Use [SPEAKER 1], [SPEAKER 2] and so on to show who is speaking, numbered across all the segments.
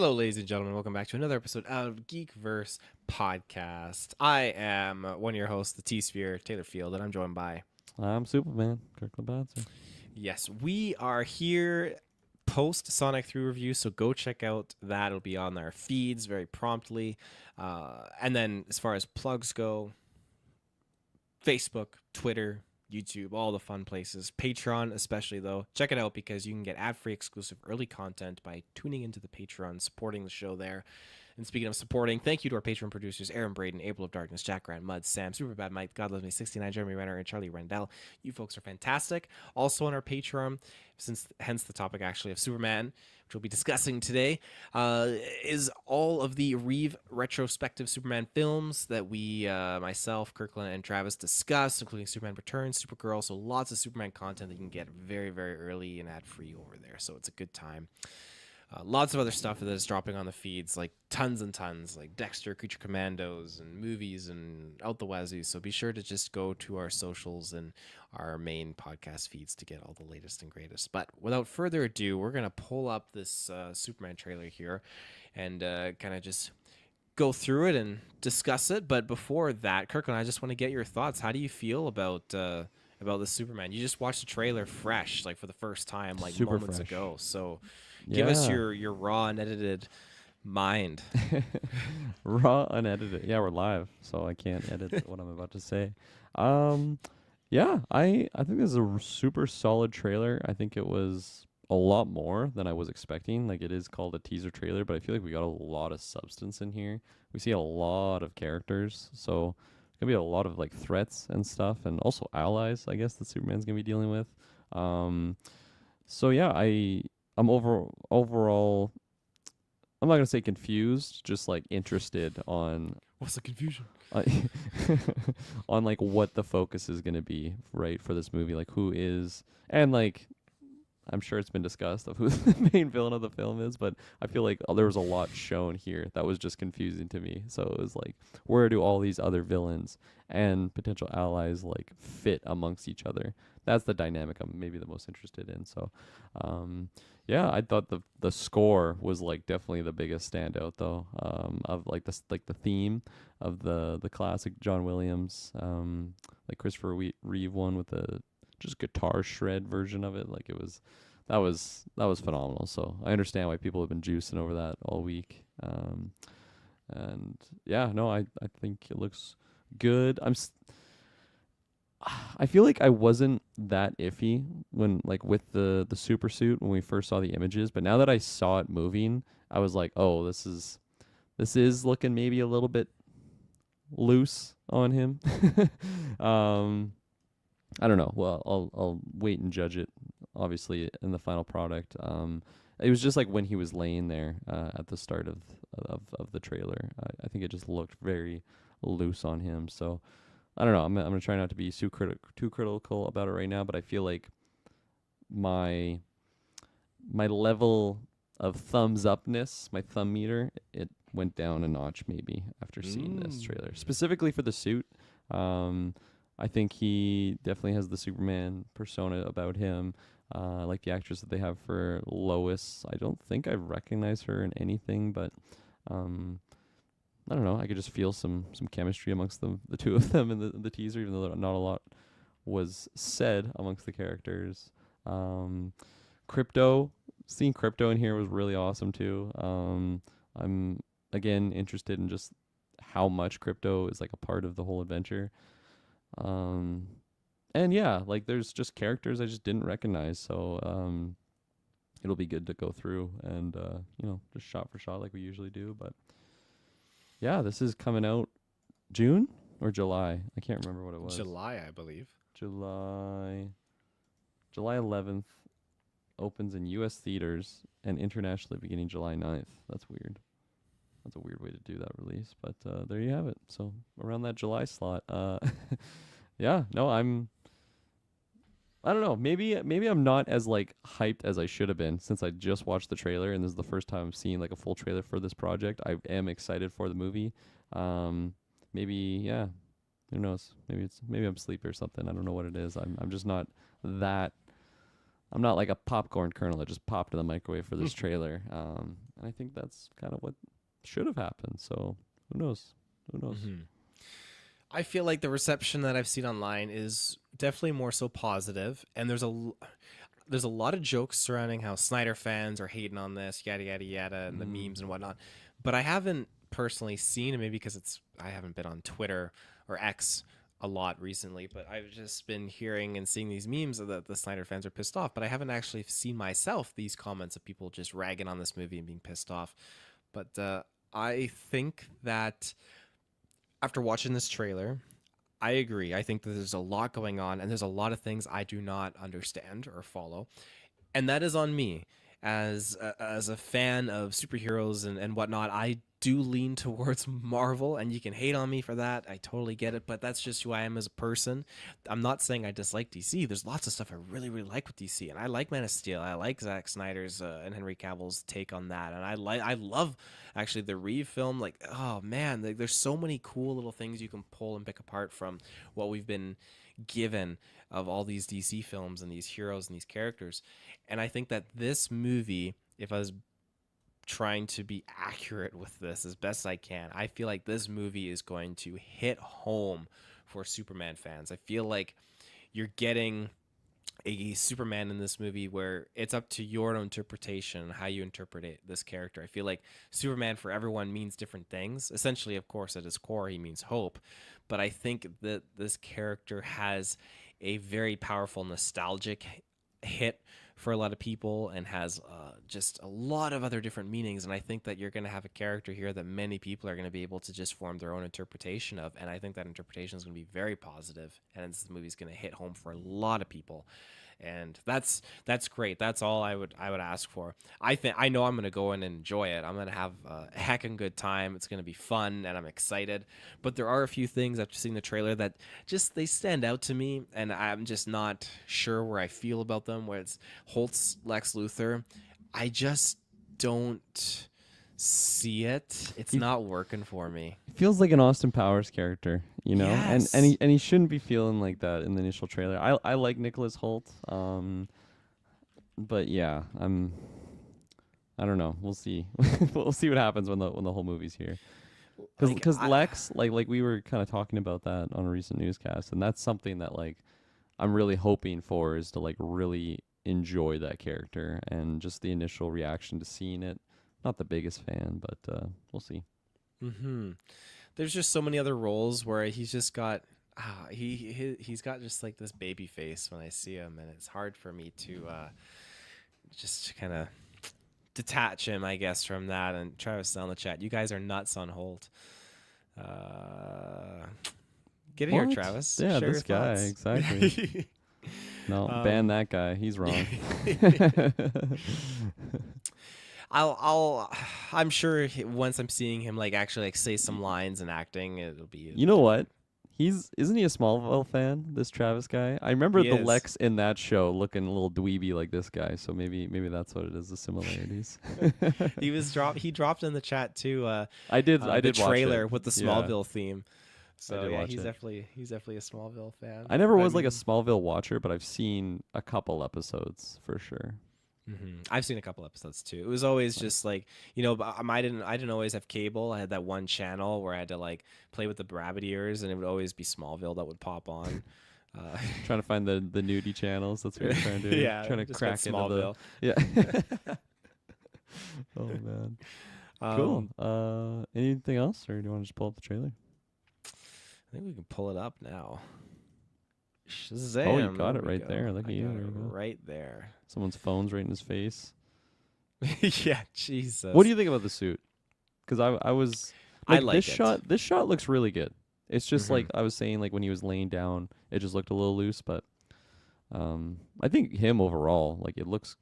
[SPEAKER 1] Hello, ladies and gentlemen. Welcome back to another episode of GeekVerse podcast. I am one of your hosts, the T-Sphere, Taylor Field, and I'm joined by...
[SPEAKER 2] I'm Superman, Kirkland Bouncer.
[SPEAKER 1] Yes, we are here post Sonic 3 review, so go check out that. It'll be on our feeds very promptly. And then as far as plugs go, Facebook, Twitter, YouTube, all the fun places. Patreon, especially, though. Check it out because you can get ad-free exclusive early content by tuning into the Patreon, supporting the show there. And speaking of supporting, thank you to our Patreon producers, Aaron Braden, April of Darkness, Jack Grant, Mud, Sam, Superbad Mike, God Loves Me, 69, Jeremy Renner, and Charlie Rendell. You folks are fantastic. Also on our Patreon, hence the topic actually of Superman, which we'll be discussing today, is all of the Reeve retrospective Superman films that we, myself, Kirkland, and Travis discuss, including Superman Returns, Supergirl, so lots of Superman content that you can get very, very early and ad-free over there, so it's a good time. Lots of other stuff that is dropping on the feeds, like tons and tons, like Dexter, Creature Commandos, and movies, and out the wazoo. So be sure to just go to our socials and our main podcast feeds to get all the latest and greatest. But without further ado, we're going to pull up this Superman trailer here and kind of just go through it and discuss it. But before that, Kirkland, I just want to get your thoughts. How do you feel about the Superman? You just watched the trailer fresh, like for the first time, like
[SPEAKER 2] Super
[SPEAKER 1] moments
[SPEAKER 2] fresh.
[SPEAKER 1] ago. So give us
[SPEAKER 2] Yeah.
[SPEAKER 1] your raw and edited mind.
[SPEAKER 2] Raw, unedited. Yeah, we're live, so I can't edit what I'm about to say. Um, yeah, I think this is a super solid trailer. I think it was a lot more than I was expecting. Like, it is called a teaser trailer, but I feel like we got a lot of substance in here. We see a lot of characters, so it's gonna be a lot of like threats and stuff, and also allies, I guess, that Superman's gonna be dealing with. Um, so yeah, I'm overall, I'm not gonna say confused, just like interested on
[SPEAKER 1] What's the confusion?
[SPEAKER 2] uh, on like what the focus is gonna be, right, for this movie, like who is, and like I'm sure it's been discussed of who the main villain of the film is, but I feel like there was a lot shown here that was just confusing to me. So it was like, where do all these other villains and potential allies like fit amongst each other? That's the dynamic I'm maybe the most interested in. So, yeah, I thought the score was like definitely the biggest standout though. Of like the theme of the classic John Williams, like Christopher Reeve one with the just guitar shred version of it. Like, it was that was phenomenal. So I understand why people have been juicing over that all week. And yeah, no, I think it looks good. I feel like I wasn't that iffy when, like, with the super suit when we first saw the images, but now that I saw it moving, I was like, oh, this is looking maybe a little bit loose on him. um I don't know. Well, I'll wait and judge it, obviously, in the final product. It was just like when he was laying there at the start of the trailer. I think it just looked very loose on him. So I don't know. I'm gonna try not to be too critical about it right now, but I feel like my level of thumbs upness, my thumb meter, it went down a notch maybe after seeing this trailer, specifically for the suit. I think he definitely has the Superman persona about him. Like the actress that they have for Lois. I don't think I recognize her in anything, but I don't know. I could just feel some chemistry amongst the two of them in the teaser, even though not a lot was said amongst the characters. Crypto, seeing Crypto in here was really awesome too. I'm again interested in just how much Crypto is like a part of the whole adventure. And yeah, like there's just characters I just didn't recognize, so it'll be good to go through and just shot for shot like we usually do. But yeah, this is coming out June or July. I can't remember what it was.
[SPEAKER 1] July, I believe.
[SPEAKER 2] July 11th opens in US theaters and internationally beginning July 9th. That's weird. That's a weird way to do that release, but there you have it. So around that July slot. Yeah, no, I don't know. Maybe I'm not as like hyped as I should have been since I just watched the trailer and this is the first time I'm seeing like a full trailer for this project. I am excited for the movie. Maybe yeah, who knows? Maybe I'm sleepy or something. I don't know what it is. I'm just not that. I'm not like a popcorn kernel that just popped in the microwave for this trailer. And I think that's kind of what should have happened. So who knows? Who knows?
[SPEAKER 1] Hmm. I feel like the reception that I've seen online is definitely more so positive, and there's a lot of jokes surrounding how Snyder fans are hating on this, yada yada yada, and the
[SPEAKER 2] Mm.
[SPEAKER 1] memes and whatnot. But I haven't personally seen, and maybe because I haven't been on Twitter or X a lot recently, but I've just been hearing and seeing these memes that the Snyder fans are pissed off. But I haven't actually seen myself these comments of people just ragging on this movie and being pissed off. But I think that after watching this trailer, I agree. I think that there's a lot going on, and there's a lot of things I do not understand or follow, and that is on me as a fan of superheroes and whatnot. I do lean towards Marvel, and you can hate on me for that. I totally get it, but that's just who I am as a person. I'm not saying I dislike DC. There's lots of stuff I really really like with DC, and I like Man of Steel. I like Zack Snyder's and Henry Cavill's take on that, and I love actually the Reeve film. Like, oh man, like, there's so many cool little things you can pull and pick apart from what we've been given of all these DC films and these heroes and these characters. And I think that this movie, if I was trying to be accurate with this as best I can, I feel like this movie is going to hit home for Superman fans. I feel like you're getting a Superman in this movie where it's up to your own interpretation, how you interpret this character. I feel like Superman for everyone means different things. Essentially, of course, at his core, he means hope. But I think that this character has a very powerful nostalgic hit for a lot of people and has just a lot of other different meanings. And I think that you're going to have a character here that many people are going to be able to just form their own interpretation of. And I think that interpretation is going to be very positive, and this movie is going to hit home for a lot of people. And that's great. That's all I would ask for. I know I'm gonna go in and enjoy it. I'm gonna have a heckin' good time. It's gonna be fun, and I'm excited. But there are a few things after seeing the trailer that just they stand out to me, and I'm just not sure where I feel about them. Where it's Holt's Lex Luthor, I just don't see it. It's
[SPEAKER 2] He
[SPEAKER 1] not working for me.
[SPEAKER 2] feels like an Austin Powers character, you know, and
[SPEAKER 1] Yes.
[SPEAKER 2] he shouldn't be feeling like that in the initial trailer. I like Nicholas Holt, but yeah, I don't know. We'll see. We'll see what happens when the whole movie's here.
[SPEAKER 1] Like
[SPEAKER 2] Because
[SPEAKER 1] I.
[SPEAKER 2] Lex, like we were kind of talking about that on a recent newscast, and that's something that like I'm really hoping for is to like really enjoy that character and just the initial reaction to seeing it. Not the biggest fan, but we'll see.
[SPEAKER 1] Mm-hmm. There's just so many other roles where he's just got he's got just like this baby face when I see him, and it's hard for me to just kind of detach him, I guess, from that. And Travis on the chat, you guys are nuts on Holt. Uh, get in here,
[SPEAKER 2] What?
[SPEAKER 1] Travis.
[SPEAKER 2] Yeah,
[SPEAKER 1] Share
[SPEAKER 2] this
[SPEAKER 1] your
[SPEAKER 2] guy
[SPEAKER 1] thoughts.
[SPEAKER 2] exactly. No, ban
[SPEAKER 1] um,
[SPEAKER 2] that guy. He's wrong.
[SPEAKER 1] I'll I'm sure once I'm seeing him like actually like say some lines and acting, it'll be
[SPEAKER 2] You know what?
[SPEAKER 1] different.
[SPEAKER 2] Isn't he a Smallville fan? This Travis guy. I remember
[SPEAKER 1] He
[SPEAKER 2] the
[SPEAKER 1] is.
[SPEAKER 2] Lex in that show looking a little dweeby like this guy. So maybe that's what it is. The similarities.
[SPEAKER 1] He dropped in the chat too
[SPEAKER 2] I
[SPEAKER 1] the
[SPEAKER 2] did watch it.
[SPEAKER 1] trailer with the
[SPEAKER 2] Yeah,
[SPEAKER 1] Smallville theme.
[SPEAKER 2] I
[SPEAKER 1] So
[SPEAKER 2] did
[SPEAKER 1] yeah,
[SPEAKER 2] watch it.
[SPEAKER 1] he's definitely a Smallville fan.
[SPEAKER 2] I never
[SPEAKER 1] But I
[SPEAKER 2] was like a
[SPEAKER 1] mean,
[SPEAKER 2] Smallville watcher, but I've seen a couple episodes for sure.
[SPEAKER 1] I've seen a couple episodes too. It was always
[SPEAKER 2] Nice.
[SPEAKER 1] just like I didn't always have cable. I had that one channel where I had to like play with the rabbit ears, and it would always be Smallville that would pop on. Uh,
[SPEAKER 2] Trying to find the nudie channels. That's what you're trying to do.
[SPEAKER 1] yeah,
[SPEAKER 2] Trying to
[SPEAKER 1] just went
[SPEAKER 2] crack into the
[SPEAKER 1] Smallville.
[SPEAKER 2] yeah. Oh man. Cool.
[SPEAKER 1] Um,
[SPEAKER 2] Anything else, or do you want to just pull up the trailer?
[SPEAKER 1] I think we can pull it up now.
[SPEAKER 2] Oh, you
[SPEAKER 1] Shazam! There
[SPEAKER 2] got it
[SPEAKER 1] we
[SPEAKER 2] right
[SPEAKER 1] go.
[SPEAKER 2] there. Look
[SPEAKER 1] I
[SPEAKER 2] at you.
[SPEAKER 1] got
[SPEAKER 2] There
[SPEAKER 1] it
[SPEAKER 2] you go.
[SPEAKER 1] right there.
[SPEAKER 2] Someone's phone's right in his face.
[SPEAKER 1] Yeah,
[SPEAKER 2] What do
[SPEAKER 1] Jesus.
[SPEAKER 2] you think about the suit? Because I was
[SPEAKER 1] I
[SPEAKER 2] like this
[SPEAKER 1] like it.
[SPEAKER 2] shot. This shot looks really good. It's just
[SPEAKER 1] Hmm.
[SPEAKER 2] like I was saying, like when he was laying down, it just looked a little loose. But I think him overall, like it looks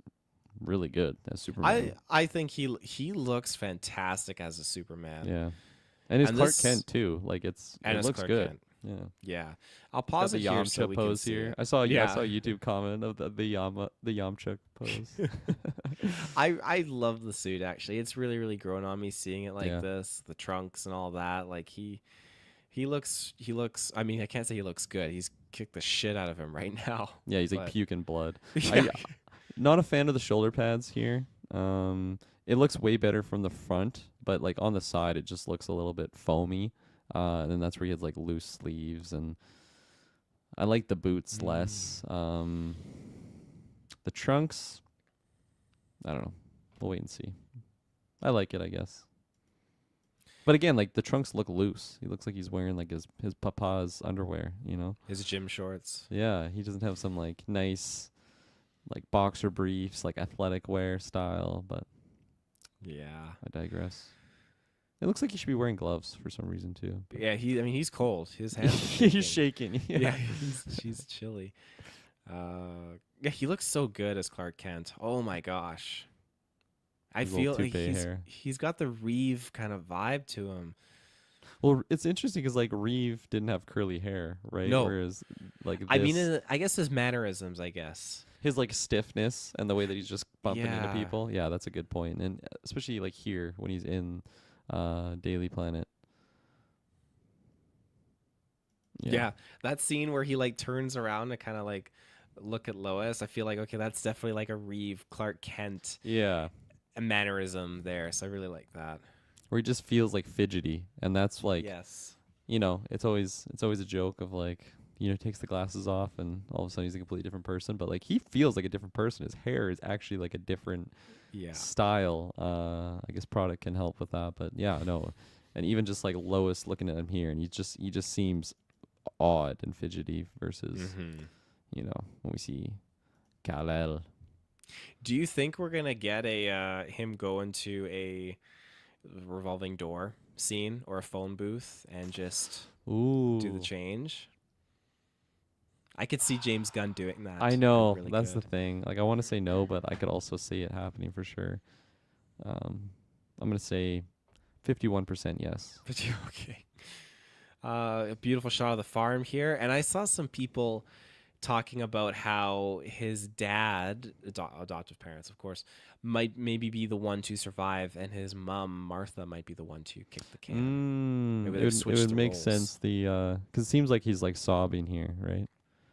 [SPEAKER 2] really good as Superman.
[SPEAKER 1] I think he looks fantastic as a Superman.
[SPEAKER 2] Yeah, and his
[SPEAKER 1] And
[SPEAKER 2] Clark
[SPEAKER 1] this
[SPEAKER 2] Kent too. Like
[SPEAKER 1] and
[SPEAKER 2] it
[SPEAKER 1] as
[SPEAKER 2] looks
[SPEAKER 1] Clark
[SPEAKER 2] good.
[SPEAKER 1] Kent.
[SPEAKER 2] Yeah.
[SPEAKER 1] Yeah. I'll
[SPEAKER 2] Got
[SPEAKER 1] pause
[SPEAKER 2] the
[SPEAKER 1] it here so
[SPEAKER 2] Yamcha
[SPEAKER 1] we can
[SPEAKER 2] pose
[SPEAKER 1] see
[SPEAKER 2] here.
[SPEAKER 1] it.
[SPEAKER 2] I saw
[SPEAKER 1] Yeah.
[SPEAKER 2] a YouTube comment of the Yamcha pose.
[SPEAKER 1] I love the suit actually. It's really really grown on me seeing it like
[SPEAKER 2] Yeah.
[SPEAKER 1] this, the trunks and all that. Like he looks I mean, I can't say he looks good. He's kicked the shit out of him right now.
[SPEAKER 2] Yeah, he's like
[SPEAKER 1] But
[SPEAKER 2] puking blood.
[SPEAKER 1] yeah.
[SPEAKER 2] I not a fan of the shoulder pads here. it looks way better from the front, but like on the side, it just looks a little bit foamy. And then that's where he has like loose sleeves, and I like the boots
[SPEAKER 1] Mm.
[SPEAKER 2] less. The trunks, I don't know. We'll wait and see. I like it, I guess. But again, like the trunks look loose. He looks like he's wearing like his papa's underwear, you know?
[SPEAKER 1] His gym shorts.
[SPEAKER 2] Yeah, he doesn't have some like nice like boxer briefs, like athletic wear style, but
[SPEAKER 1] Yeah.
[SPEAKER 2] I digress. It looks like he should be wearing gloves for some reason too.
[SPEAKER 1] But yeah, I mean, he's cold. His hands are
[SPEAKER 2] He's
[SPEAKER 1] shaking.
[SPEAKER 2] shaking.
[SPEAKER 1] Yeah,
[SPEAKER 2] Yeah.
[SPEAKER 1] she's chilly. Yeah, he looks so good as Clark Kent. Oh my gosh. I
[SPEAKER 2] His little
[SPEAKER 1] feel like
[SPEAKER 2] toupee hair.
[SPEAKER 1] he's got the Reeve kind of vibe to him.
[SPEAKER 2] Well, it's interesting because like Reeve didn't have curly hair, right?
[SPEAKER 1] No,
[SPEAKER 2] Whereas like
[SPEAKER 1] I mean,
[SPEAKER 2] this,
[SPEAKER 1] I guess his mannerisms. I guess.
[SPEAKER 2] his like stiffness and the way that he's just bumping into
[SPEAKER 1] Yeah,
[SPEAKER 2] people. Yeah, that's a good point. And especially like here when he's in Daily Planet. Yeah.
[SPEAKER 1] yeah. That scene where he like turns around to kind of like look at Lois. I feel like okay, that's definitely like a Reeve Clark Kent
[SPEAKER 2] Yeah.
[SPEAKER 1] a mannerism there. So I really like that.
[SPEAKER 2] Where he just feels like fidgety, and that's like,
[SPEAKER 1] Yes.
[SPEAKER 2] it's always a joke of like, takes the glasses off and all of a sudden he's a completely different person, but like he feels like a different person. His hair is actually like a different
[SPEAKER 1] Yeah.
[SPEAKER 2] style. I guess product can help with that, but yeah, no. And even just like Lois looking at him here, and he just seems odd and fidgety versus,
[SPEAKER 1] Hmm.
[SPEAKER 2] when we see Kal-El.
[SPEAKER 1] Do you think we're gonna get a him go into a revolving door scene or a phone booth and just do the
[SPEAKER 2] Ooh.
[SPEAKER 1] change? I could see James Gunn doing
[SPEAKER 2] I
[SPEAKER 1] that. I
[SPEAKER 2] know
[SPEAKER 1] really
[SPEAKER 2] that's the
[SPEAKER 1] could.
[SPEAKER 2] thing. Like I want to say no, but I could also see it happening for sure. I'm gonna say 51% yes.
[SPEAKER 1] But you okay? A beautiful shot of the farm here, and I saw some people talking about how his dad, adoptive parents, of course, might maybe be the one to survive, and his mom, Martha, might be the one to kick the can. Maybe
[SPEAKER 2] It
[SPEAKER 1] they've
[SPEAKER 2] would it
[SPEAKER 1] switched
[SPEAKER 2] would
[SPEAKER 1] the
[SPEAKER 2] make
[SPEAKER 1] roles.
[SPEAKER 2] sense because it seems like he's like sobbing here, right?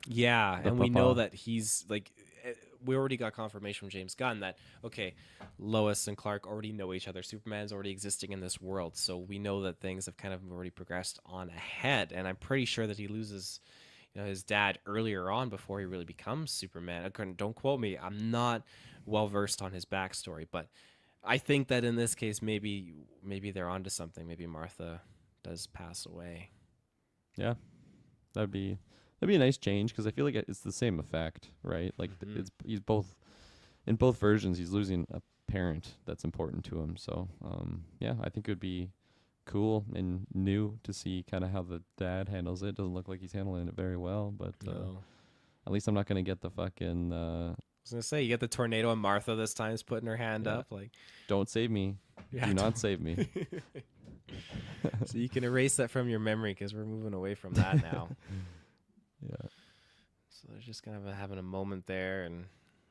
[SPEAKER 1] Yeah,
[SPEAKER 2] The
[SPEAKER 1] and we know
[SPEAKER 2] papa.
[SPEAKER 1] that he's like, we already got confirmation from James Gunn that okay, Lois and Clark already know each other. Superman's already existing in this world, so we know that things have kind of already progressed on ahead. And I'm pretty sure that he loses, his dad earlier on before he really becomes Superman. Don't quote me. I'm not well versed on his backstory, but I think that in this case, maybe they're onto something. Maybe Martha does pass away.
[SPEAKER 2] Yeah, that'd be that'd be a nice change because I feel like it's the same effect, right? Like
[SPEAKER 1] Hmm.
[SPEAKER 2] it's he's both in both versions. He's losing a parent that's important to him. So yeah, I think it would be cool and new to see kind of how the dad handles it. Doesn't look like he's handling it very well, but
[SPEAKER 1] No.
[SPEAKER 2] at least I'm not gonna get the fucking
[SPEAKER 1] Was gonna say you get the tornado and Martha this time is putting her hand
[SPEAKER 2] yeah.
[SPEAKER 1] up like
[SPEAKER 2] Don't save me.
[SPEAKER 1] yeah
[SPEAKER 2] Do not
[SPEAKER 1] don't.
[SPEAKER 2] save me.
[SPEAKER 1] So you can erase that from your memory because we're moving away from that now.
[SPEAKER 2] Yeah.
[SPEAKER 1] So they're just kind of having a moment there and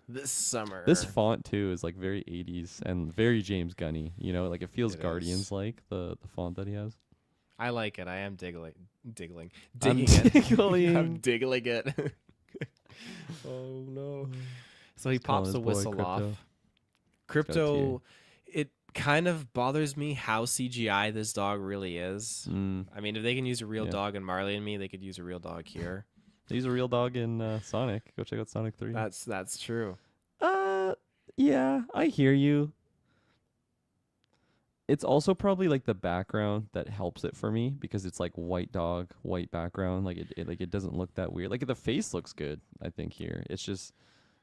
[SPEAKER 1] this summer
[SPEAKER 2] This font too is like very 80s and very James Gunny. Like it feels
[SPEAKER 1] it is.
[SPEAKER 2] Guardians like the font that he has.
[SPEAKER 1] I like it. I am diggling
[SPEAKER 2] I'm
[SPEAKER 1] digging it. I'm
[SPEAKER 2] tickling.
[SPEAKER 1] diggling it. Oh no. So he
[SPEAKER 2] He's calling
[SPEAKER 1] pops
[SPEAKER 2] his
[SPEAKER 1] the
[SPEAKER 2] boy
[SPEAKER 1] whistle
[SPEAKER 2] Crypto.
[SPEAKER 1] off.
[SPEAKER 2] Got a tear.
[SPEAKER 1] Crypto, it kind of bothers me how CGI this dog really is.
[SPEAKER 2] Mm,
[SPEAKER 1] I mean, if they can use a real
[SPEAKER 2] yeah.
[SPEAKER 1] dog in Marley and Me, they could use a real dog here.
[SPEAKER 2] He's a real dog in Sonic. Go check out Sonic 3.
[SPEAKER 1] That's true.
[SPEAKER 2] Uh yeah, I hear you. It's also probably like the background that helps it for me because it's like white dog, white background. Like it doesn't look that weird. Like the face looks good, I think here. It's just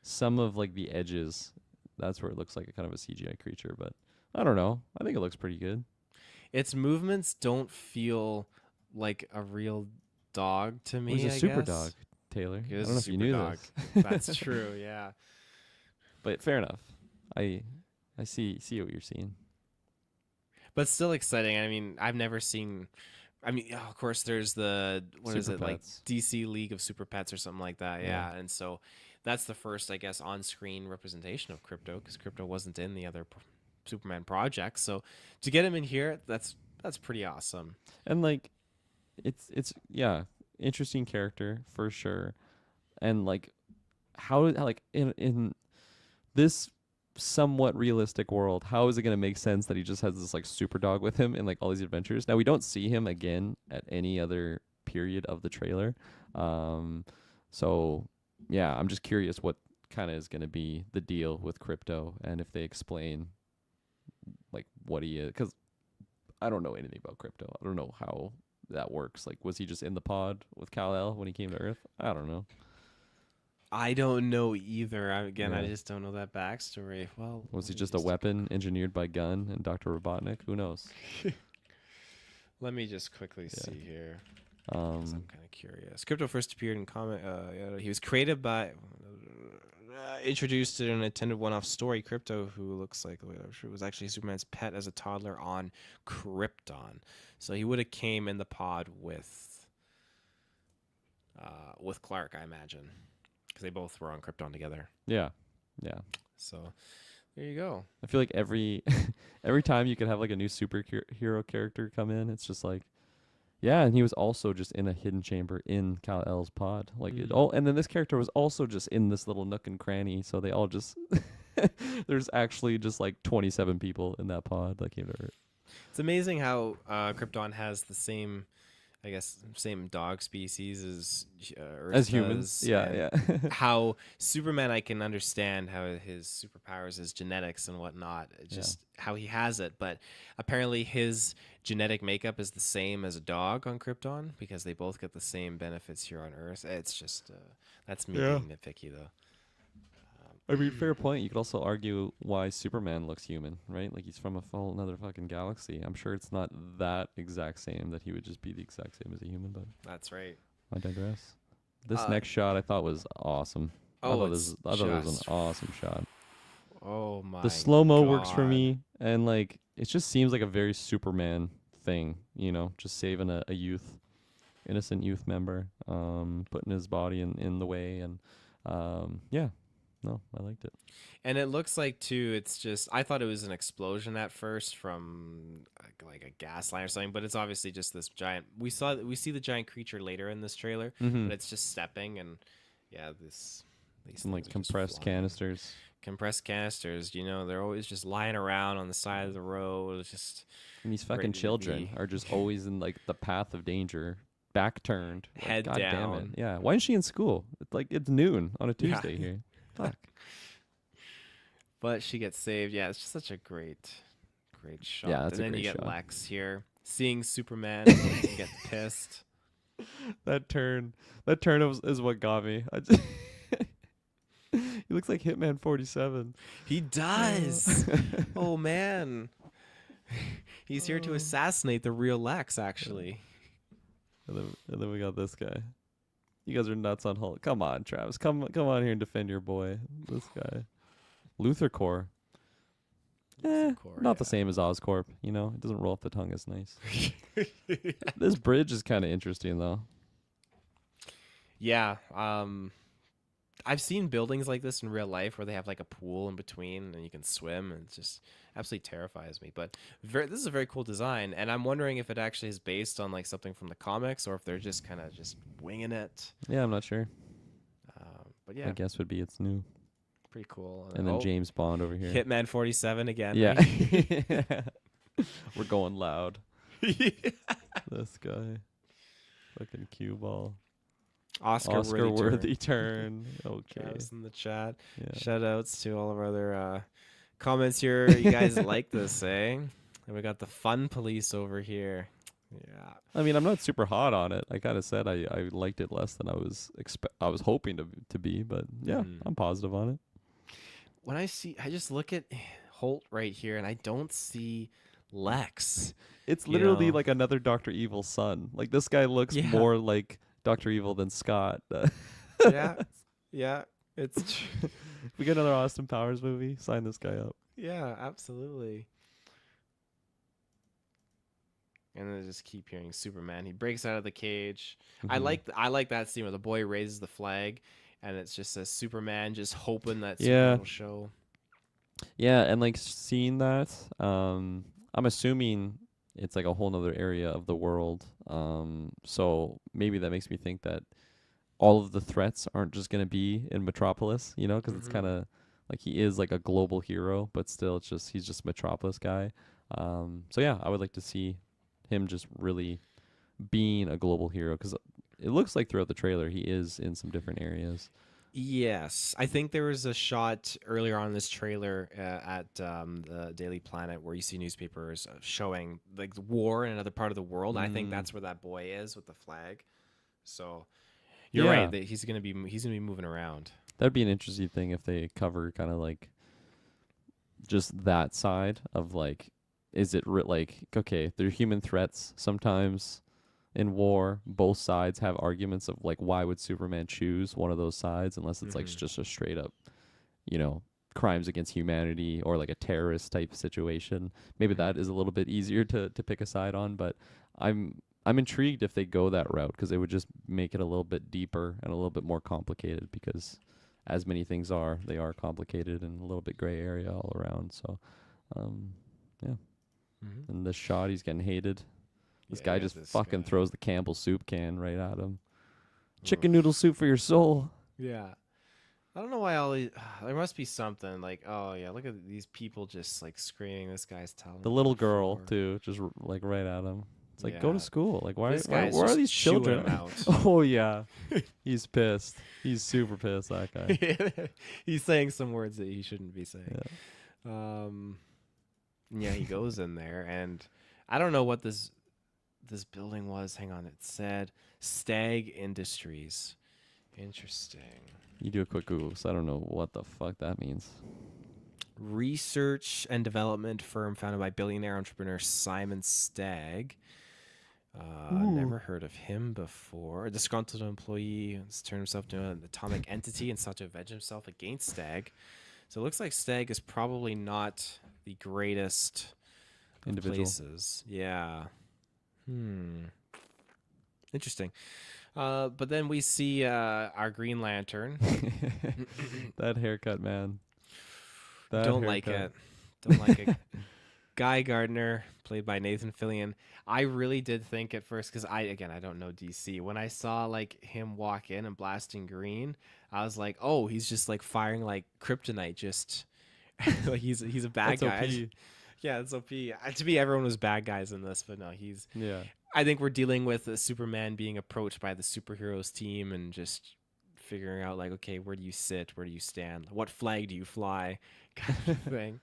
[SPEAKER 2] some of like the edges. That's where it looks like a kind of a CGI creature, but I don't know. I think it looks pretty good.
[SPEAKER 1] Its movements don't feel like a real dog to
[SPEAKER 2] Well, he's
[SPEAKER 1] me,
[SPEAKER 2] a
[SPEAKER 1] I
[SPEAKER 2] super dog,
[SPEAKER 1] guess.
[SPEAKER 2] Taylor.
[SPEAKER 1] It
[SPEAKER 2] I
[SPEAKER 1] is
[SPEAKER 2] don't
[SPEAKER 1] a
[SPEAKER 2] know if you
[SPEAKER 1] super
[SPEAKER 2] knew
[SPEAKER 1] dog.
[SPEAKER 2] this.
[SPEAKER 1] That's true, yeah.
[SPEAKER 2] But fair enough. I I see what you're seeing.
[SPEAKER 1] But still exciting. I mean, I've never seen. I mean, of course, there's the what is
[SPEAKER 2] Super
[SPEAKER 1] it like
[SPEAKER 2] pets.
[SPEAKER 1] DC League of Super Pets or something like that.
[SPEAKER 2] Yeah.
[SPEAKER 1] Yeah, and so that's the first, I guess, on-screen representation of Crypto because Crypto wasn't in the other Superman projects. So to get him in here, that's pretty awesome.
[SPEAKER 2] And like it's yeah, interesting character for sure. And like how like in this somewhat realistic world, how is it going to make sense that he just has this like super dog with him in like all these adventures? Now we don't see him again at any other period of the trailer. Um, so yeah, I'm just curious what kind of is going to be the deal with Crypto and if they explain like what he is, cuz I don't know anything about Crypto. I don't know how that works. Like was he just in the pod with Kal-El when he came to Earth? I don't know.
[SPEAKER 1] I don't know either. Again, I
[SPEAKER 2] Yeah.
[SPEAKER 1] just don't know that backstory. Well,
[SPEAKER 2] Was he
[SPEAKER 1] let me
[SPEAKER 2] just a weapon engineered by Gunn and Dr. Robotnik? Who knows?
[SPEAKER 1] let me just quickly
[SPEAKER 2] Yeah.
[SPEAKER 1] see here. Because I'm
[SPEAKER 2] Um,
[SPEAKER 1] kind of curious. Crypto first appeared in comic. He was created by, introduced in an intended one-off story. Crypto, who looks like was actually Superman's pet as a toddler on Krypton. So he would have came in the pod with Clark, I imagine, because they both were on Krypton together.
[SPEAKER 2] yeah. Yeah.
[SPEAKER 1] So there you go.
[SPEAKER 2] I feel like every every time you could have like a new superhero character come in, it's just like, yeah, and he was also just in a hidden chamber in Kal-El's pod. Like it all, and then this character was also just in this little nook and cranny. So they all just there's actually just like 27 people in that pod that came to Earth.
[SPEAKER 1] It's amazing how Krypton has the same, I guess, same dog species as Earth
[SPEAKER 2] As humans.
[SPEAKER 1] does,
[SPEAKER 2] Yeah,
[SPEAKER 1] and
[SPEAKER 2] yeah.
[SPEAKER 1] how Superman, I can understand how his superpowers is genetics and whatnot, it's
[SPEAKER 2] Yeah.
[SPEAKER 1] just how he has it. But apparently, his genetic makeup is the same as a dog on Krypton because they both get the same benefits here on Earth. It's just that's me
[SPEAKER 2] Yeah.
[SPEAKER 1] being nitpicky, though.
[SPEAKER 2] I mean, fair point. You could also argue why Superman looks human, right? Like he's from a whole another fucking galaxy. I'm sure it's not that exact same that he would just be the exact same as a human, but
[SPEAKER 1] That's right.
[SPEAKER 2] I digress. This
[SPEAKER 1] Uh,
[SPEAKER 2] next shot I thought was awesome.
[SPEAKER 1] Oh,
[SPEAKER 2] I thought it was an
[SPEAKER 1] just
[SPEAKER 2] awesome shot.
[SPEAKER 1] oh my.
[SPEAKER 2] The slow mo works for
[SPEAKER 1] God.
[SPEAKER 2] me, and like it just seems like a very Superman thing, you know, just saving a innocent youth member, putting his body in the way, and yeah, no, I liked it.
[SPEAKER 1] And it looks like too. It's just I thought it was an explosion at first from like a gas line or something, but it's obviously just this giant. We see the giant creature later in this trailer,
[SPEAKER 2] Mm-hmm.
[SPEAKER 1] but it's just stepping and yeah, these
[SPEAKER 2] Some
[SPEAKER 1] things
[SPEAKER 2] like
[SPEAKER 1] are just
[SPEAKER 2] compressed
[SPEAKER 1] flying.
[SPEAKER 2] canisters.
[SPEAKER 1] Compressed canisters. You know, they're always just lying around on the side of the road. It's just
[SPEAKER 2] And these fucking
[SPEAKER 1] ready to
[SPEAKER 2] children
[SPEAKER 1] be
[SPEAKER 2] are just always in like the path of danger, back turned. Like,
[SPEAKER 1] head
[SPEAKER 2] God damn it.
[SPEAKER 1] down.
[SPEAKER 2] Yeah. Why is she in school? It's like it's noon on a
[SPEAKER 1] Yeah.
[SPEAKER 2] Tuesday here. Fuck.
[SPEAKER 1] But she gets saved. Yeah, it's just such a great shot.
[SPEAKER 2] Yeah, that's
[SPEAKER 1] and
[SPEAKER 2] a
[SPEAKER 1] then
[SPEAKER 2] great
[SPEAKER 1] you get
[SPEAKER 2] shot.
[SPEAKER 1] Lex here seeing Superman and get pissed.
[SPEAKER 2] That turn is what got me. He looks like Hitman 47.
[SPEAKER 1] He does. Oh man. He's here to
[SPEAKER 2] Oh.
[SPEAKER 1] assassinate the real Lex, actually.
[SPEAKER 2] And then we got this guy. You guys are nuts on Hulk. Come on, Travis. Come on here and defend your boy. This guy. Luthor Core. Not the same as Oscorp, you know? It doesn't roll off the tongue as nice. This bridge is kind of interesting, though.
[SPEAKER 1] Yeah. I've seen buildings like this in real life where they have like a pool in between and you can swim, and it just absolutely terrifies me. But this is a very cool design, and I'm wondering if it actually is based on like something from the comics or if they're just kind of just winging it.
[SPEAKER 2] Yeah, I'm not sure.
[SPEAKER 1] But
[SPEAKER 2] My
[SPEAKER 1] yeah,
[SPEAKER 2] guess would be it's new.
[SPEAKER 1] pretty cool.
[SPEAKER 2] And then James Bond over here.
[SPEAKER 1] Hitman 47 again.
[SPEAKER 2] Yeah. We're going loud. This guy. Fucking cue ball.
[SPEAKER 1] Oscar
[SPEAKER 2] worthy turn. Okay.
[SPEAKER 1] Travis in the chat.
[SPEAKER 2] Yeah.
[SPEAKER 1] Shout outs to all of our other comments here. You guys like this, eh? And we got the fun police over here. Yeah.
[SPEAKER 2] I mean, I'm not super hot on it. I kind of said I liked it less than I was hoping to be, but yeah, I'm positive on it.
[SPEAKER 1] When I just look at Holt right here and I don't see Lex.
[SPEAKER 2] It's
[SPEAKER 1] You
[SPEAKER 2] literally
[SPEAKER 1] know.
[SPEAKER 2] like another Dr. Evil son. Like this guy looks
[SPEAKER 1] Yeah.
[SPEAKER 2] more like Dr. Evil than Scott.
[SPEAKER 1] Yeah. Yeah. It's
[SPEAKER 2] If we get another Austin Powers movie, sign this guy up.
[SPEAKER 1] yeah, absolutely. And then I just keep hearing Superman. He breaks out of the cage. I like that scene where the boy raises the flag, and it's just a Superman just hoping that Superman will show.
[SPEAKER 2] Yeah, and like seeing that, I'm assuming it's like a whole nother area of the world. So maybe that makes me think that all of the threats aren't just gonna be in Metropolis, you know, because it's
[SPEAKER 1] Mhm.
[SPEAKER 2] kind of like he is like a global hero, but still it's just he's just a Metropolis guy. So yeah, I would like to see him just really being a global hero because it looks like throughout the trailer he is in some different areas.
[SPEAKER 1] Yes, I think there was a shot earlier on in this trailer at the Daily Planet where you see newspapers showing like war in another part of the world. I think
[SPEAKER 2] Mm,
[SPEAKER 1] that's where that boy is with the flag. So you're right
[SPEAKER 2] yeah,
[SPEAKER 1] that he's gonna be moving around.
[SPEAKER 2] that'd be an interesting thing if they cover kind of like just that side of like, is it like okay, they're human threats sometimes in war. Both sides have arguments of like why would Superman choose one of those sides unless it's like
[SPEAKER 1] Hmm.
[SPEAKER 2] just a straight up, you know, crimes against humanity or like a terrorist type situation. Maybe
[SPEAKER 1] Hmm.
[SPEAKER 2] that is a little bit easier to pick a side on, but I'm intrigued if they go that route because it would just make it a little bit deeper and a little bit more complicated because as many things are, they are complicated and a little bit gray area all around. So, um, yeah.
[SPEAKER 1] Hmm.
[SPEAKER 2] And the shot, he's getting hated. This
[SPEAKER 1] Yeah, you
[SPEAKER 2] guy
[SPEAKER 1] got
[SPEAKER 2] just
[SPEAKER 1] this
[SPEAKER 2] fucking
[SPEAKER 1] guy.
[SPEAKER 2] throws the Campbell soup can right at him. Chicken
[SPEAKER 1] Oof.
[SPEAKER 2] noodle soup for your soul.
[SPEAKER 1] Yeah. I don't know why all these. There must be something like, oh yeah, look at these people just like screaming this guy's
[SPEAKER 2] The
[SPEAKER 1] talent on
[SPEAKER 2] little
[SPEAKER 1] the
[SPEAKER 2] girl
[SPEAKER 1] floor.
[SPEAKER 2] too, just like right at him. It's like go to
[SPEAKER 1] Yeah,
[SPEAKER 2] school. Like why
[SPEAKER 1] this
[SPEAKER 2] why
[SPEAKER 1] guy's
[SPEAKER 2] where are
[SPEAKER 1] just
[SPEAKER 2] these
[SPEAKER 1] chewing
[SPEAKER 2] children?
[SPEAKER 1] him out.
[SPEAKER 2] Oh yeah, he's pissed. He's super pissed. That guy.
[SPEAKER 1] He's saying some words that he shouldn't be saying.
[SPEAKER 2] Yeah.
[SPEAKER 1] Um, yeah, he goes in there, and I don't know what this building was. Hang on, it said Stag Industries. Interesting.
[SPEAKER 2] You do a quick Google, 'cause I don't know what the fuck that means.
[SPEAKER 1] Research and development firm founded by billionaire entrepreneur Simon Stagg.
[SPEAKER 2] Ooh.
[SPEAKER 1] Never heard of him before. A disgruntled employee has turned himself into an atomic entity and sought to avenge himself against Stagg. So it looks like Stagg is probably not the greatest of
[SPEAKER 2] Individual.
[SPEAKER 1] places. Yeah. Hmm. Interesting. But then we see our Green Lantern.
[SPEAKER 2] That haircut, man. That
[SPEAKER 1] Don't like
[SPEAKER 2] haircut.
[SPEAKER 1] it. Don't like it. Guy Gardner, played by Nathan Fillion. I really did think at first, because I don't know DC. When I saw like him walk in and blasting green, I was like, oh, he's just like firing like kryptonite. Just like he's a bad
[SPEAKER 2] That's
[SPEAKER 1] guy.
[SPEAKER 2] OP.
[SPEAKER 1] Yeah, it's OP. To me, everyone was bad guys in this, but no, he's.
[SPEAKER 2] Yeah.
[SPEAKER 1] I think we're dealing with a Superman being approached by the superheroes team and just figuring out like, okay, where do you sit? Where do you stand? What flag do you fly? Kind of thing.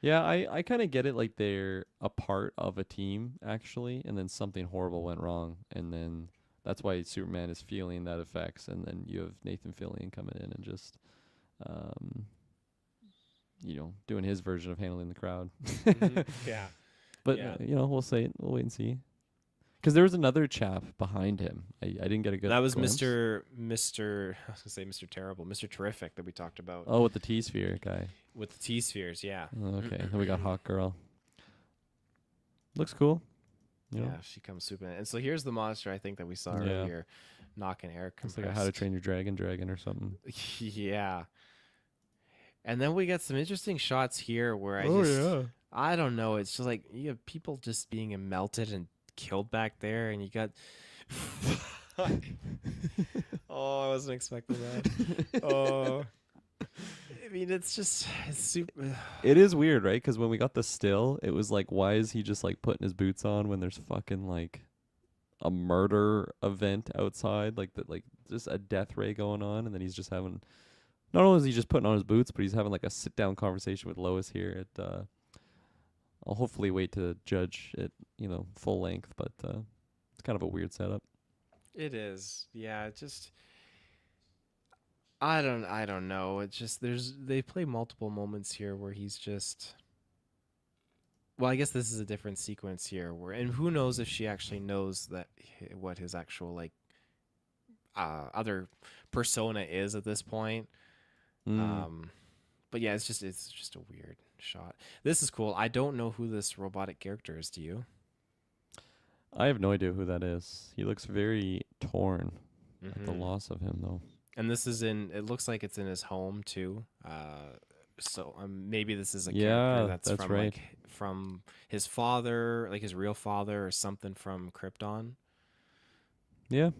[SPEAKER 2] Yeah, I kind of get it. Like they're a part of a team actually, and then something horrible went wrong, and then that's why Superman is feeling that effects, and then you have Nathan Fillion coming in and just, um, doing his version of handling the crowd.
[SPEAKER 1] Hmm. Yeah.
[SPEAKER 2] But
[SPEAKER 1] Yeah.
[SPEAKER 2] we'll say we'll wait and see. Because there was another chap behind him. I didn't get a good
[SPEAKER 1] That was
[SPEAKER 2] glimpse.
[SPEAKER 1] Mr. I was gonna say Mr. Terrible, Mr. Terrific that we talked about
[SPEAKER 2] Oh, with the T sphere guy.
[SPEAKER 1] with the T spheres. Yeah.
[SPEAKER 2] Oh, okay, then we got Hawk Girl. Looks cool. You know,
[SPEAKER 1] Yeah, she comes swooping in. And so here's the monster I think that we saw
[SPEAKER 2] yeah.
[SPEAKER 1] earlier, knocking air
[SPEAKER 2] It's like a How to
[SPEAKER 1] compressed.
[SPEAKER 2] Train Your Dragon or something.
[SPEAKER 1] Yeah. And then we get some interesting shots here where
[SPEAKER 2] Oh yeah.
[SPEAKER 1] I don't know, it's just like you have people just being melted and killed back there, and you got. Oh, I wasn't expecting that. Oh, I mean, it's super.
[SPEAKER 2] It is weird, right? Because when we got the still, it was like, why is he just like putting his boots on when there's fucking like a murder event outside, like that, like just a death ray going on, and then he's just having. Not only is he just putting on his boots, but he's having like a sit down conversation with Lois here. I'll hopefully wait to judge it, full length, but it's kind of a weird setup.
[SPEAKER 1] It is, yeah. It just I don't know. It's just they play multiple moments here where he's just. Well, I guess this is a different sequence here where, and who knows if she actually knows that what his actual like other persona is at this point.
[SPEAKER 2] Mm.
[SPEAKER 1] Um, but yeah, it's just a weird shot. This is cool. I don't know who this robotic character is. Do you?
[SPEAKER 2] I have no idea who that is. He looks very torn at the
[SPEAKER 1] Hmm.
[SPEAKER 2] loss of him, though.
[SPEAKER 1] And this is in. It looks like it's in his home too. So maybe this is a character
[SPEAKER 2] Yeah,
[SPEAKER 1] that's
[SPEAKER 2] that's
[SPEAKER 1] from
[SPEAKER 2] right.
[SPEAKER 1] from his father, like his real father, or something from Krypton.
[SPEAKER 2] Yeah,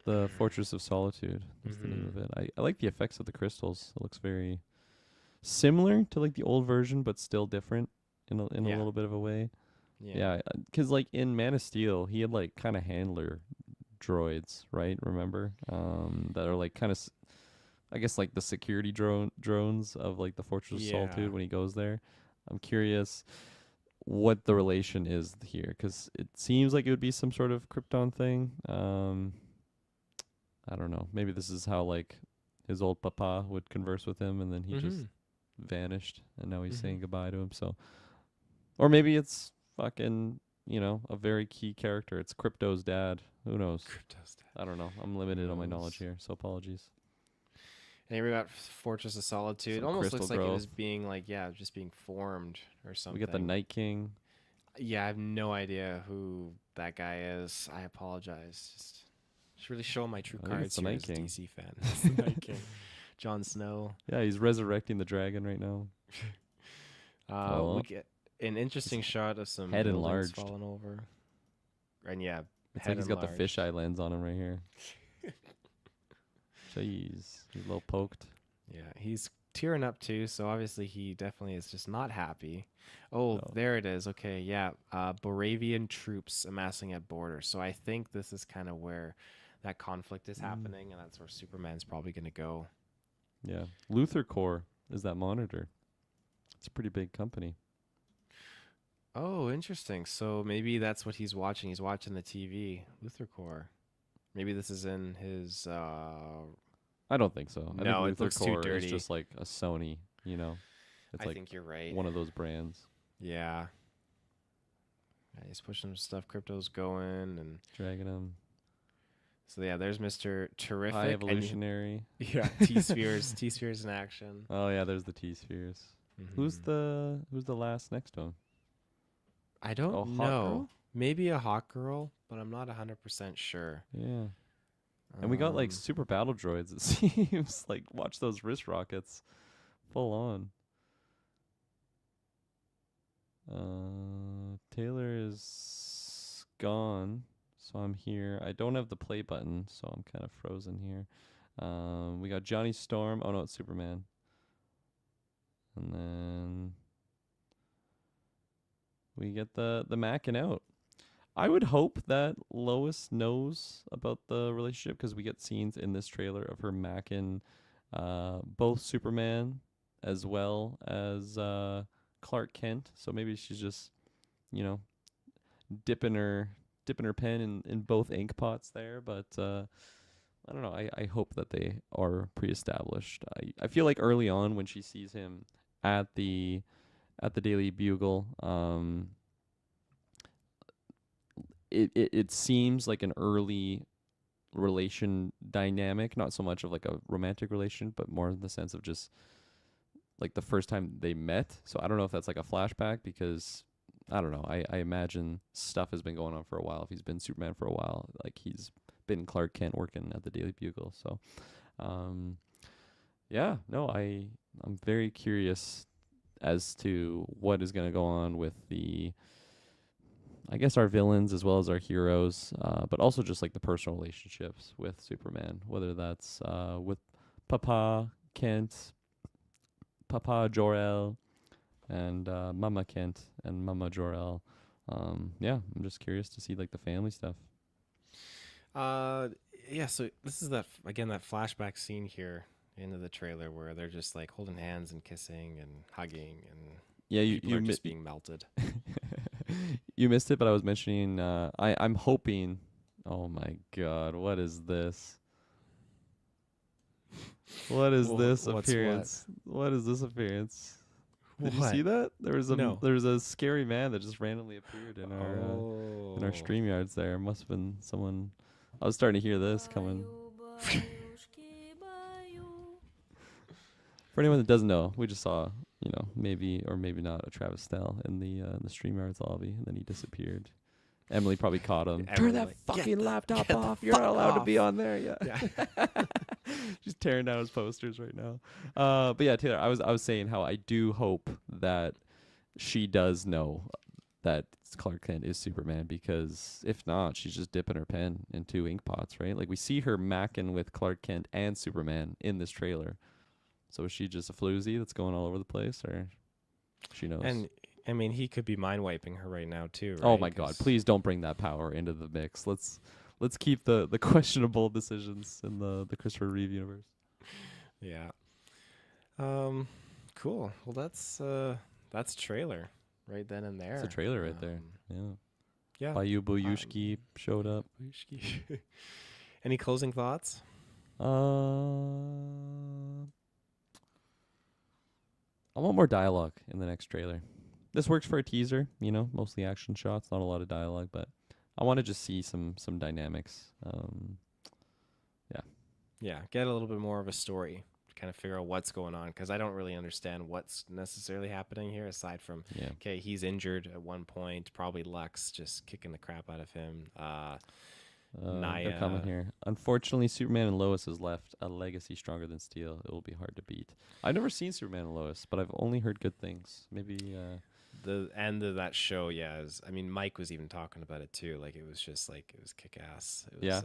[SPEAKER 2] the Fortress of Solitude. That's the name
[SPEAKER 1] Hmm.
[SPEAKER 2] of it. I like the effects of the crystals. It looks very similar to like the old version, but still different in a
[SPEAKER 1] Yeah.
[SPEAKER 2] little bit of a way.
[SPEAKER 1] Yeah.
[SPEAKER 2] Yeah, because like in Man of Steel, he had like kind of handler droids, right? Remember, that are like kind of, I guess like the security drones of like the Fortress of
[SPEAKER 1] Yeah.
[SPEAKER 2] Solitude when he goes there. I'm curious what the relation is here, because it seems like it would be some sort of Krypton thing. I don't know. Maybe this is how like his old papa would converse with him, and then he just
[SPEAKER 1] Mhm.
[SPEAKER 2] vanished, and now he's
[SPEAKER 1] Mhm.
[SPEAKER 2] saying goodbye to him. So, or maybe it's fucking, a very key character. It's Crypto's dad. Who knows?
[SPEAKER 1] Crypto's dead.
[SPEAKER 2] I don't know. I'm
[SPEAKER 1] Who
[SPEAKER 2] limited on my knowledge
[SPEAKER 1] knows?
[SPEAKER 2] here, so apologies.
[SPEAKER 1] And here we got Fortress of Solitude. It
[SPEAKER 2] Some
[SPEAKER 1] almost
[SPEAKER 2] crystal
[SPEAKER 1] looks like it
[SPEAKER 2] growth.
[SPEAKER 1] was being like, yeah, just being formed or
[SPEAKER 2] We got the
[SPEAKER 1] something.
[SPEAKER 2] Night King.
[SPEAKER 1] Yeah, I have no idea who that guy is. I apologize. Just really showing my true
[SPEAKER 2] I think it's
[SPEAKER 1] cards
[SPEAKER 2] the
[SPEAKER 1] here
[SPEAKER 2] Night
[SPEAKER 1] as a
[SPEAKER 2] King.
[SPEAKER 1] DC fan. It's the Night King. Jon Snow.
[SPEAKER 2] Yeah, he's resurrecting the dragon right now.
[SPEAKER 1] We
[SPEAKER 2] Oh,
[SPEAKER 1] get an interesting shot of some
[SPEAKER 2] head
[SPEAKER 1] buildings
[SPEAKER 2] enlarged.
[SPEAKER 1] falling over. And yeah,
[SPEAKER 2] It's like
[SPEAKER 1] head
[SPEAKER 2] he's got the
[SPEAKER 1] enlarged.
[SPEAKER 2] fisheye lens on him right here. Jeez, he's a little poked.
[SPEAKER 1] Yeah, he's tearing up too, so obviously he definitely is just not happy. Oh,
[SPEAKER 2] No.
[SPEAKER 1] there it is. Okay, yeah. Boravian troops amassing at border. So I think this is kind of where that conflict is
[SPEAKER 2] Mm,
[SPEAKER 1] happening, and that's where Superman's probably going to go.
[SPEAKER 2] yeah, Luthor Core is that monitor. It's a pretty big company.
[SPEAKER 1] Oh, interesting. So maybe that's what he's watching. He's watching the TV, Luthor Core. Maybe this is in his.
[SPEAKER 2] I don't think so. I think
[SPEAKER 1] No, it
[SPEAKER 2] Luthor
[SPEAKER 1] looks too
[SPEAKER 2] Core is
[SPEAKER 1] dirty.
[SPEAKER 2] just like a Sony. It's
[SPEAKER 1] I
[SPEAKER 2] like
[SPEAKER 1] think you're right.
[SPEAKER 2] one of those brands.
[SPEAKER 1] Yeah. Yeah, he's pushing some stuff. Crypto's going, and
[SPEAKER 2] Dragging him.
[SPEAKER 1] so yeah, there's Mr.
[SPEAKER 2] High
[SPEAKER 1] Terrific, and
[SPEAKER 2] evolutionary.
[SPEAKER 1] yeah, T spheres, T spheres in action.
[SPEAKER 2] Oh yeah, there's the T spheres. Who's
[SPEAKER 1] Hmm.
[SPEAKER 2] the last next to him?
[SPEAKER 1] I don't
[SPEAKER 2] Oh, Hawk
[SPEAKER 1] know.
[SPEAKER 2] Girl.
[SPEAKER 1] Maybe a hawk girl, but I'm not 100% sure.
[SPEAKER 2] Yeah. And we got like
[SPEAKER 1] Um,
[SPEAKER 2] super battle droids. It seems like watch those wrist rockets, full on. Taylor is gone, so I'm here. I don't have the play button, so I'm kind of frozen here. We got Johnny Storm. Oh no, it's Superman. And then we get the Mackin out. I would hope that Lois knows about the relationship, because we get scenes in this trailer of her macking both Superman as well as Clark Kent. So maybe she's just, you know, dipping her pen in both ink pots there. But I don't know. I hope that they are pre-established. I feel like early on when she sees him at the Daily Bugle, it seems like an early relation dynamic, not so much of like a romantic relation, but more in the sense of just like the first time they met. So I don't know if that's like a flashback, because I don't know. I imagine stuff has been going on for a while. If he's been Superman for a while, like he's been Clark Kent working at the Daily Bugle. So, um, yeah, no, I'm very curious as to what is going to go on with I guess our villains as well as our heroes, but also just like the personal relationships with Superman, whether that's with Papa Kent, Papa Jor-El, and Mama Kent and Mama Jor-El. Yeah, I'm just curious to see like the family stuff.
[SPEAKER 1] uh, yeah. So this is again that flashback scene here into the trailer where they're just like holding hands and kissing and hugging, and
[SPEAKER 2] Yeah,
[SPEAKER 1] people are just being melted.
[SPEAKER 2] you missed it, but I was mentioning. I'm hoping. Oh my God, what is this? What is this
[SPEAKER 1] What's what?
[SPEAKER 2] appearance? What is this appearance? Did you
[SPEAKER 1] What?
[SPEAKER 2] see that?
[SPEAKER 1] No.
[SPEAKER 2] There was a scary man that just randomly appeared in our
[SPEAKER 1] Oh.
[SPEAKER 2] StreamYards there. Must have been someone. I was starting to hear this coming. For anyone that doesn't know, we just saw, maybe or maybe not a Travis Snell in the StreamYards lobby, and then he disappeared. Emily probably caught him. Turn
[SPEAKER 1] Emily
[SPEAKER 2] that
[SPEAKER 1] like,
[SPEAKER 2] fucking laptop
[SPEAKER 1] get the
[SPEAKER 2] off. You're not
[SPEAKER 1] fuck
[SPEAKER 2] allowed to be
[SPEAKER 1] off.
[SPEAKER 2] on there. Yeah.
[SPEAKER 1] Yeah.
[SPEAKER 2] She's tearing down his posters right now. But yeah, Taylor, I was saying how I do hope that she does know that Clark Kent is Superman, because if not, she's just dipping her pen in two ink pots, right? Like we see her macking with Clark Kent and Superman in this trailer. So is she just a floozy that's going all over the place, or she knows?
[SPEAKER 1] And I mean, he could be mind wiping her right now too,
[SPEAKER 2] Oh
[SPEAKER 1] right?
[SPEAKER 2] my God!
[SPEAKER 1] 'Cause-
[SPEAKER 2] Please don't bring that power into the mix. Let's keep the questionable decisions in the Christopher Reeve universe.
[SPEAKER 1] yeah. Cool. Well, that's trailer right then and
[SPEAKER 2] It's a
[SPEAKER 1] there.
[SPEAKER 2] trailer right there. Yeah.
[SPEAKER 1] Yeah.
[SPEAKER 2] Bayou Boyushki showed up.
[SPEAKER 1] Any closing thoughts?
[SPEAKER 2] Uh, I want more dialogue in the next trailer. This works for a teaser, mostly action shots, not a lot of dialogue, but I want to just see some dynamics. Yeah.
[SPEAKER 1] Yeah, get a little bit more of a story to kind of figure out what's going on, because I don't really understand what's necessarily happening here aside from
[SPEAKER 2] Yeah.
[SPEAKER 1] okay, he's injured at one point, probably Lux just kicking the crap out of him.
[SPEAKER 2] They're coming
[SPEAKER 1] Naya,
[SPEAKER 2] here. Unfortunately, Superman and Lois has left a legacy stronger than Steel. It will be hard to beat. I've never seen Superman and Lois, but I've only heard good things. Maybe.
[SPEAKER 1] the end of that show, yeah, I mean, Mike was even talking about it too. Like it was just like it was kick ass. It was
[SPEAKER 2] Yeah.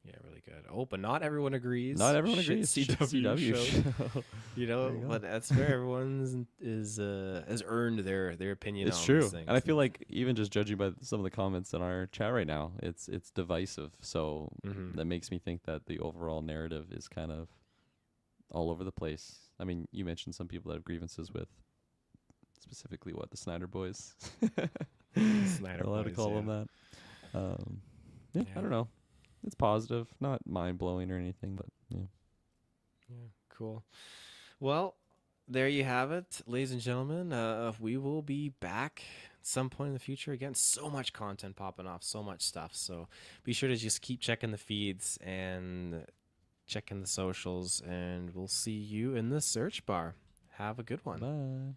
[SPEAKER 1] yeah, really good. Oh, but not everyone agrees.
[SPEAKER 2] Not everyone
[SPEAKER 1] Shit
[SPEAKER 2] agrees.
[SPEAKER 1] CW, show.
[SPEAKER 2] show.
[SPEAKER 1] You
[SPEAKER 2] There
[SPEAKER 1] know,
[SPEAKER 2] you go.
[SPEAKER 1] but that's fair. Everyone's has earned their opinion
[SPEAKER 2] It's
[SPEAKER 1] on
[SPEAKER 2] true,
[SPEAKER 1] these things.
[SPEAKER 2] and I feel like even just judging by some of the comments in our chat right now, it's divisive. So that makes me think that the overall narrative is kind of all over the place. I mean, you mentioned some people that have grievances with specifically the Snyder Boys.
[SPEAKER 1] Snyder
[SPEAKER 2] We're allowed to
[SPEAKER 1] Boys,
[SPEAKER 2] call
[SPEAKER 1] yeah.
[SPEAKER 2] them that. Yeah,
[SPEAKER 1] Yeah.
[SPEAKER 2] I don't know. It's positive, not mind blowing or anything, but yeah.
[SPEAKER 1] Yeah, cool. Well, there you have it, ladies and gentlemen. We will be back at some point in the future. Again, so much content popping off, so much stuff. So be sure to just keep checking the feeds and checking the socials, and we'll see you in the search bar. Have a good one.
[SPEAKER 2] Bye.